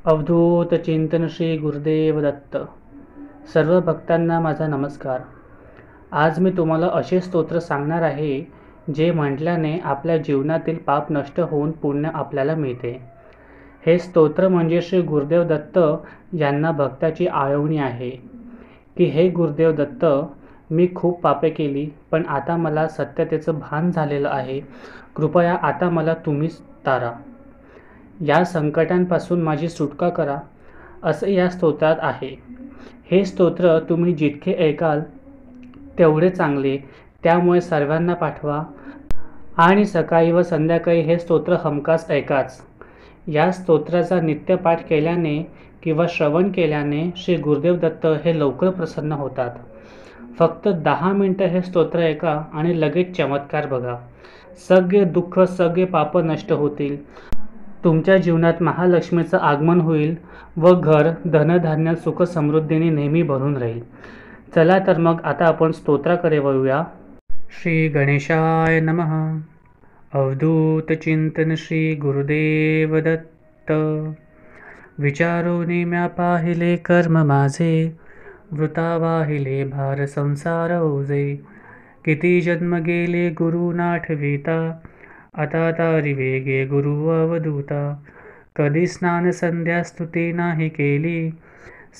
अवधूत चिंतन श्री गुरुदेव दत्त. सर्व भक्तांना माझा नमस्कार. आज मी तुम्हाला असे स्तोत्र सांगणार आहे जे म्हटल्याने आपल्या जीवनातील पाप नष्ट होऊन पुण्य आपल्याला मिळते. हे स्तोत्र म्हणजे श्री गुरुदेव दत्त यांना भक्ताची आळवणी आहे की हे गुरुदेव दत्त, मी खूप पापे केली, पण आता मला सत्यतेचं भान झालेलं आहे. कृपया आता मला तुम्हीच तारा. या संकटांपासून माझी सुटका करा, असं या स्तोत्रात आहे. हे स्तोत्र तुम्ही जितके ऐकाल तेवढे चांगले, त्यामुळे सर्वांना पाठवा आणि सकाळी व संध्याकाळी हे स्तोत्र हमखास ऐकाच. या स्तोत्राचा नित्यपाठ केल्याने किंवा श्रवण केल्याने श्री गुरुदेव दत्त हे लवकर प्रसन्न होतात. फक्त 10 मिनिटं हे स्तोत्र ऐका आणि लगेच चमत्कार बघा. सगळे दुःख, सगळे पाप नष्ट होतील. तुमच्या जीवनात महालक्ष्मीचं आगमन होईल व घर धनधान्य सुख समृद्धीने नेहमी भरून राहील. चला तर मग आता आपण स्तोत्राकडे वळूया. श्री गणेशाय नमः. अवधूत चिंतन श्री गुरुदेव दत्त. विचारोनी म्या पाहिले कर्म माझे, वृता वाहिले भार संसार ओझे. किती जन्म गेले गुरु नाठविता, आता तारी वेगे गुरु अवधूता. कधी स्नान संध्या स्तुती नाही केली,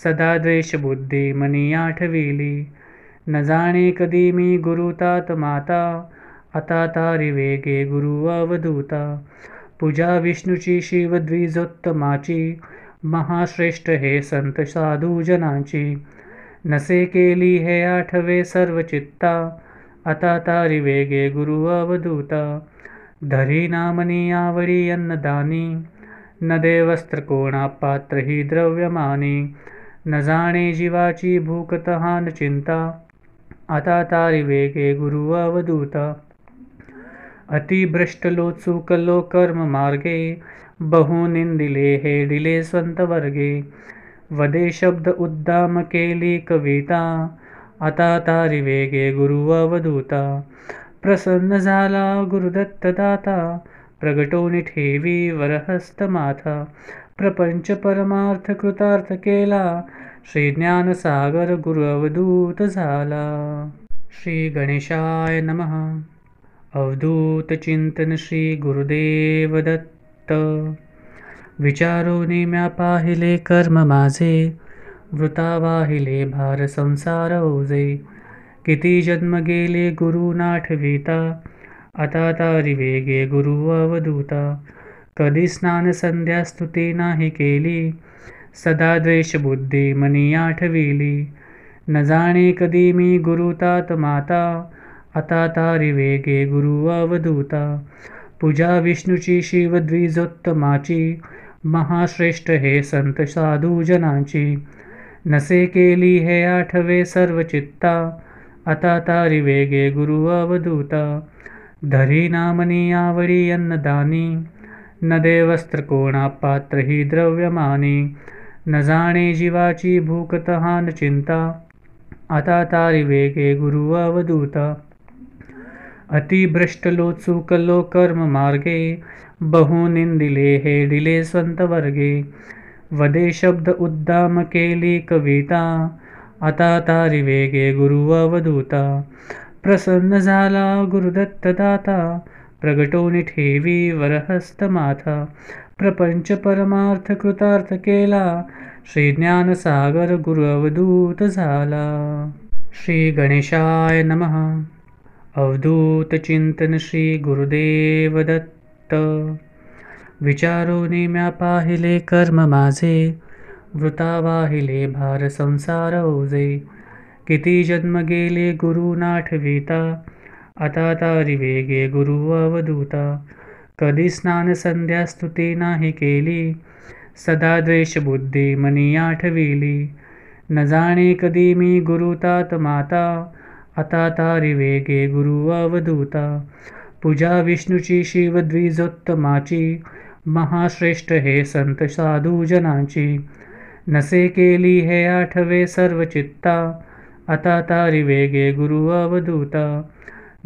सदा द्वेष बुद्धी मनी आठविली. न जाणे कधी मी गुरु तात माता, आता तारी वेगे गुरु अवधूता. पूजा विष्णूची शिव द्विजोत्तमाची, महाश्रेष्ठ हे संत साधू जनाची. नसे केली हे आठवे सर्व चित्ता, आता तारी वेगे गुरु अवधूता. धरी नामनी आवडी अन्नदानी, न दे वस्त्र कोणा पात्र ही द्रव्यमानी. न जाणे जीवाची भूक तहान चिंता, आता तारी वेगे गुरु अवधूता. अतिभ्रष्ट लो चुकलो कर्म मार्गे, बहु निंदिले हे डिले स्वंत वर्गे. वदे शब्द उद्दाम केली कविता, आता तारी वेगे गुरु अवधूता. प्रसन्न झाला गुरुदत्त दाता, प्रगटोनी ठेवी वरहस्त माथा. प्रपंच परमार्थ कृतार्थ केला, श्री ज्ञान सागर गुरु अवधूत झाला. श्री गणेशाय नमः. अवधूत चिंतन श्री गुरुदेव दत्त. विचारोनी म्या पाहिले कर्म माझे, वृता वाहिले भार संसार ओझे. किती जन्म गेले गुरु नाठविता, आता तारी वेगे गुरु अवधूता. कधी स्नान संध्या स्तुती नाही केली, सदा द्वेष बुद्धी मनी आठविली. न जाणे कधी मी गुरु तात माता, आता तारी वेगे गुरु अवधूता. पूजा विष्णूची शिव द्विजोत्तमाची, महाश्रेष्ठ हे संत साधू जनाची. नसे केली हे आठवे सर्व चित्ता, आता तारी वेगे गुरु अवधूता. धरी नामनी आवडी अन्नदानी, न दे वस्त्र कोणा पात्र ही द्रव्यमानी. न जाणे जीवाची भूक तहान चिंता, आता तारी वेगे गुरु अवधूता. अतिभ्रष्ट लो चुकलो कर्म मार्गे, बहु निंदिले हे डिले स्वंत वर्गे. वदे शब्द उद्दाम केली कविता, आता तारी वेगे गुरु अवधूता. प्रसन्न झाला गुरुदत्त दाता, प्रगटोनी ठेवी वरहस्त माथा. प्रपंच परमार्थ कृतार्थ केला, श्री ज्ञान सागर गुरु अवधूत झाला. श्री गणेशाय नमः. अवधूत चिंतन श्री गुरुदेव दत्त. विचारोनी म्या पाहिले कर्म माझे, वृता वाहिले भार संसार ओझे. किती जन्म गेले गुरु नाठविता, आता तारी वेगे गुरु अवधूता. कधी स्नान संध्या स्तुती नाही केली, सदा द्वेष बुद्धी मनी आठविली. न जाणे कधी मी गुरु तात माता, आता तारी वेगे गुरु अवधूता. पूजा विष्णूची शिव द्विजोत्तमाची, महाश्रेष्ठ हे संत साधू जनाची. नसे केली हे आठवे सर्व चित्ता, आता तारी वेगे गुरु अवधूता.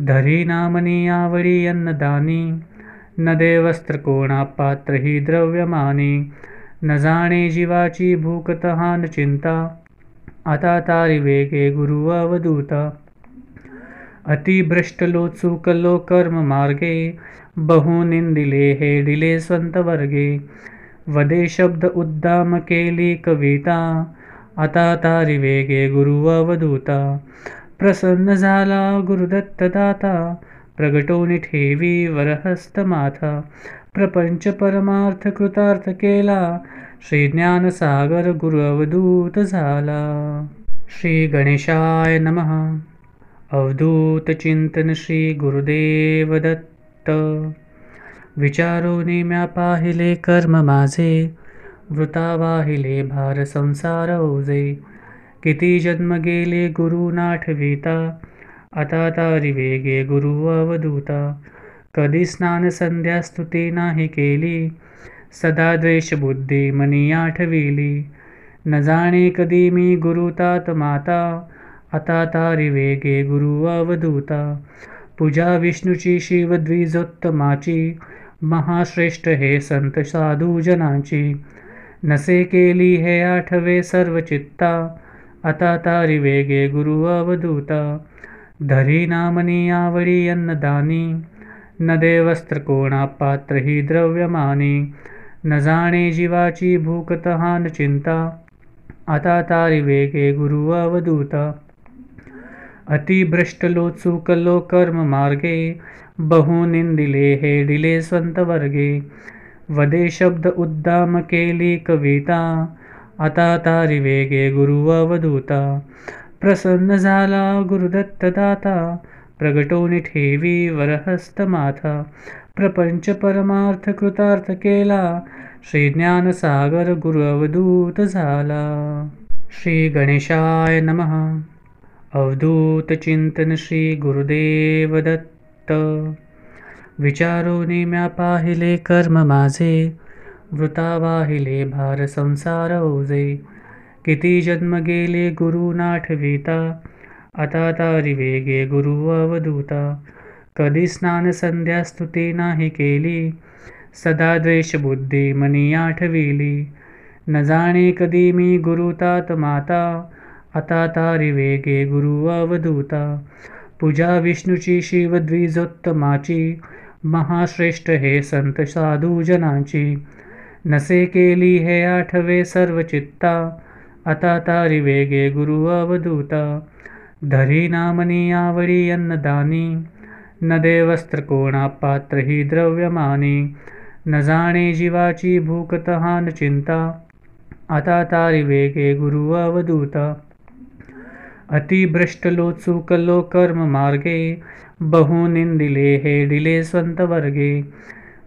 धरी नामनी आवडी अन्नदानी, न दे वस्त्र कोणा पात्र ही द्रव्यमानी. न जाणे जीवाची भूक तहान चिंता, आता तारी वेगे गुरु अवधूता. अतिभ्रष्टलो चुकलो कर्म मार्गे, बहु निंदिले हे दिले स्वंत वर्गे. वदे शब्द उद्दाम केली कविता, आता तारी वेगे गुरु अवधूता. प्रसन्न झाला गुरुदत्त दाता, प्रगटोनी ठेवी वरहस्त माथा. प्रपंच परमार्थ कृतार्थ केला, श्री ज्ञान सागर गुरु अवधूत झाला. श्री गणेशाय नमः. अवधूत चिंतन श्री गुरुदेव दत्त. विचारोनी म्या पाहिले कर्म माझे, वृता वाहिले भार संसार ओझे. किती जन्म गेले गुरु नाठविता, आता तारी वेगे गुरु अवधूता. कधी स्नान संध्या स्तुती नाही केली, सदा द्वेष बुद्धी मनी आठविली. न जाणे कधी मी गुरु तात माता, आता तारी वेगे गुरु अवधूता. पूजा विष्णूची शिव द्विजोत्तमाची, महाश्रेष्ठ हे संत साधू जनाची. नसे केली हे आठवे सर्व चित्ता, आता तारी वेगे गुरु अवधूता. धरी नामनी आवडी अन्नदानी, न दे वस्त्र कोणा पात्र ही द्रव्यमानी. न जाणे जीवाची भूक तहान चिंता, आता तारी वेगे गुरु अवधूता. अतिभ्रष्टलो चुकलो कर्म मार्गे, बहु निंदिले हे दिले स्वंत वर्गे. वदे शब्द उद्दाम केली कविता, आता तारी वेगे गुरु अवधूता. प्रसन्न झाला गुरुदत्त दाता, प्रगटोनी ठेवी वरहस्त माथा. प्रपंच परमार्थ कृतार्थ केला, श्री ज्ञान सागर गुरु अवधूत झाला. श्री गणेशाय नमः. अवधूत चिंतन श्री गुरुदेव दत्त. विचारोनी म्या पाहिले कर्म माझे, वृता वाहिले भार संसार ओझे. किती जन्म गेले गुरु नाठविता, आता तारी वेगे गुरु अवधूता. कधी स्नान संध्या स्तुती नाही केली, सदा द्वेष बुद्धी मनी आठविली. न जाणे कधी मी गुरु तात माता, आता तारी वेगे गुरु अवधूता. पूजा विष्णूची शिव द्विजोत्तमाची, महाश्रेष्ठ हे संत साधू जनाची. नसे केली हे आठवे सर्व चित्ता, आता तारी वेगे गुरु अवधूता. धरी नामनी आवडी अन्नदानी, न दे वस्त्र कोणा पात्र ही द्रव्यमानी. न जाणे जीवाची भूक तहान चिंता, आता तारी वेगे गुरु अवधूता. अतिभ्रष्टलो चुकलो कर्म मार्गे, बहु निंदिले हे दिले स्वंत वर्गे.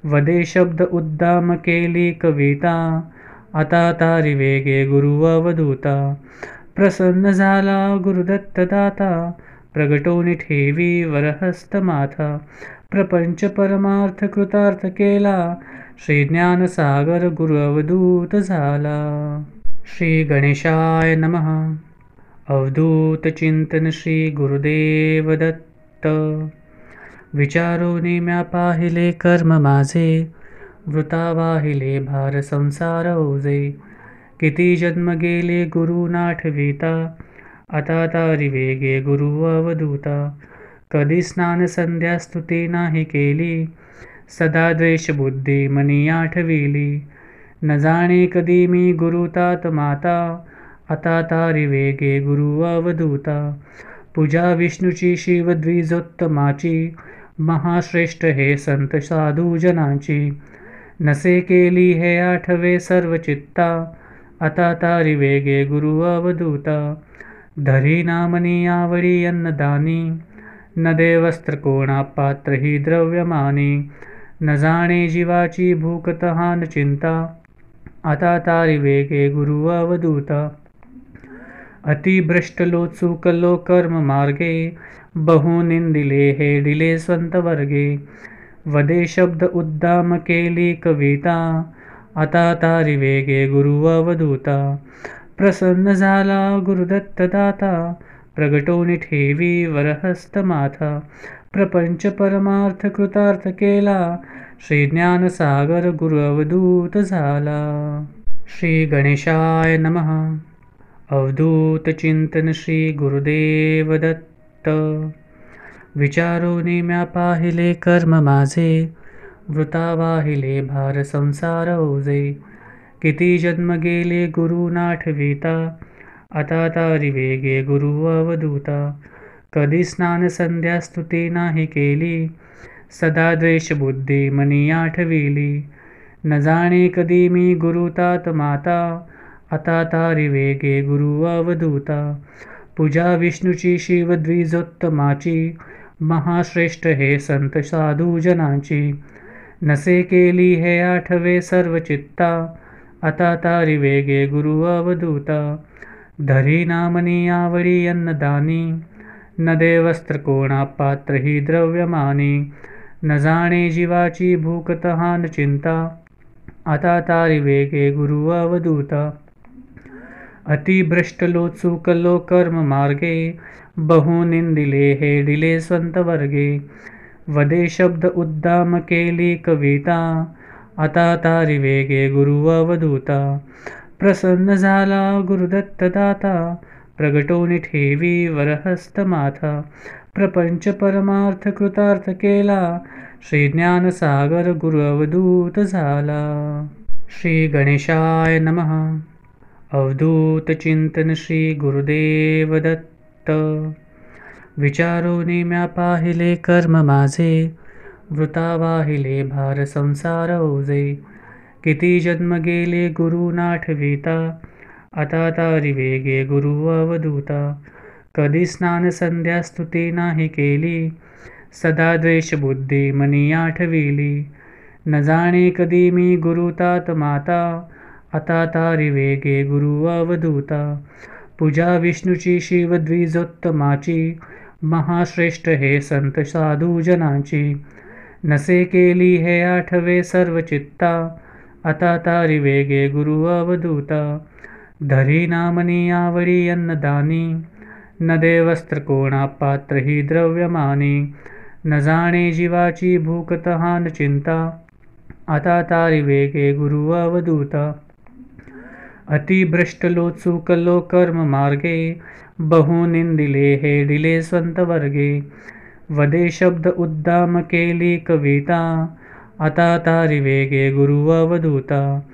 वदे शब्द उद्दाम केली कविता, आता तारी वेगे गुरु अवधूता. प्रसन्न झाला गुरुदत्त दाता, प्रगटोनी ठेवी वरहस्त माथा. प्रपंच परमार्थ कृतार्थ केला, श्री ज्ञान सागर गुरु अवधूत झाला. श्री गणेशाय नमः. अवधूत चिंतन श्री गुरुदेव दत्त. विचारोनी म्या पाहिले कर्म माझे, वृता वाहिले भार संसार ओझे. किती जन्म गेले गुरु नाठविता, आता तारी वेगे गुरु अवधूता. कधी स्नान संध्या स्तुती नाही केली, सदा द्वेष बुद्धी मनी आठविली. न जाणे कधी मी गुरु तात माता, आता तारी वेगे गुरु अवधूता. पूजा विष्णूची शिव द्विजोत्तमाची, महाश्रेष्ठ हे संत साधू जनाची. नसे केली हे आठवे सर्व चित्ता, आता तारी वेगे गुरु अवधूता. धरी नामनी आवडी अन्नदानी, न दे वस्त्र कोणा पात्र ही द्रव्यमानी. न जाणे जीवाची भूक तहान चिंता, आता तारी वेगे गुरु अवधूता. अतिभ्रष्टलो चुकलो कर्म मार्गे, बहु निंदिले हे दिले स्वंत वर्गे. वदे शब्द उद्दाम केली कविता, आता तारी वेगे गुरु अवधूता. प्रसन्न झाला गुरुदत्त दाता, प्रगटोनी ठेवी वरहस्त माथा. प्रपंच परमार्थ कृतार्थ केला, श्री ज्ञान सागर गुरु अवधूत झाला. श्री गणेशाय नमः. अवधूत चिंतन श्री गुरुदेव दत्त. विचारोनी म्या पाहिले कर्म माझे, वृता वाहिले भार संसार ओझे. किती जन्म गेले गुरु नाठविता, आता तारी वेगे गुरु अवधूता. कधी स्नान संध्या स्तुती नाही केली, सदा द्वेष बुद्धी मनी आठविली. न जाणे कधी मी गुरु तात माता, आता तारी वेगे गुरु अवधूता. पूजा विष्णूची शिव द्विजोत्तमाची, महाश्रेष्ठ हे संत साधू जनाची. नसे केली हे आठवे सर्व चित्ता, आता तारी वेगे गुरु अवधूता. धरी नामनी आवडी अन्नदानी, न दे वस्त्र कोणा पात्र ही द्रव्यमानी. न जाणे जीवाची भूक तहान चिंता, आता तारी वेगे गुरु अवधूता. अतिभ्रष्ट लो चुकलो कर्म मार्गे, बहु निंदिले हेडिले स्वंत वर्गे. वदे शब्द उद्दाम केली कविता, आता तारी वेगे गुरु अवधूता. प्रसन्न झाला गुरुदत्त दाता, प्रगटोनी ठेवी वरहस्त माथा. प्रपंच परमार्थ कृतार्थ केला, श्री ज्ञान सागर गुरु अवधूत झाला. श्री गणेशाय नमः. अवधूत चिंतन श्री गुरुदेव दत्त. विचारोनी म्या पाहिले कर्म माझे, वृता वाहिले भार संसार ओझे. किती जन्म गेले गुरु नाठविता, आता तारी वेगे गुरु अवधूता. कधी स्नान संध्या स्तुती नाही केली, सदा द्वेष बुद्धी मनी आठविली. न जाणे कधी मी गुरु तात माता, आता तारी वेगे गुरु अवधूता. पूजा विष्णूची शिव द्विजोत्तमाची, महाश्रेष्ठ हे संत साधू जनाची. नसे केली हे आठवे सर्व चित्ता, आता तारी वेगे गुरु अवधूता. धरी नामनी आवडी अन्नदानी, न दे वस्त्र कोणा पात्र ही द्रव्यमानी. न जाणे जीवाची भूक तहान चिंता, आता तारी वेगे गुरु अवधूता. अतिभ्रष्ट लो चुकलो कर्म मार्गे, बहु निंदिले हेडिले स्वंत वर्गे. वदे शब्द उद्दाम केली कविता, आता तारी वेगे गुरु अवधूता.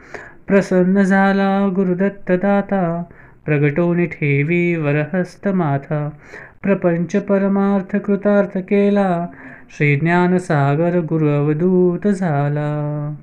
प्रसन्न झाला गुरुदत्त दाता, प्रगटोनी ठेवी वरहस्त माथा. प्रपंच परमार्थ कृतार्थ केला, श्री ज्ञान सागर गुरु अवधूत झाला.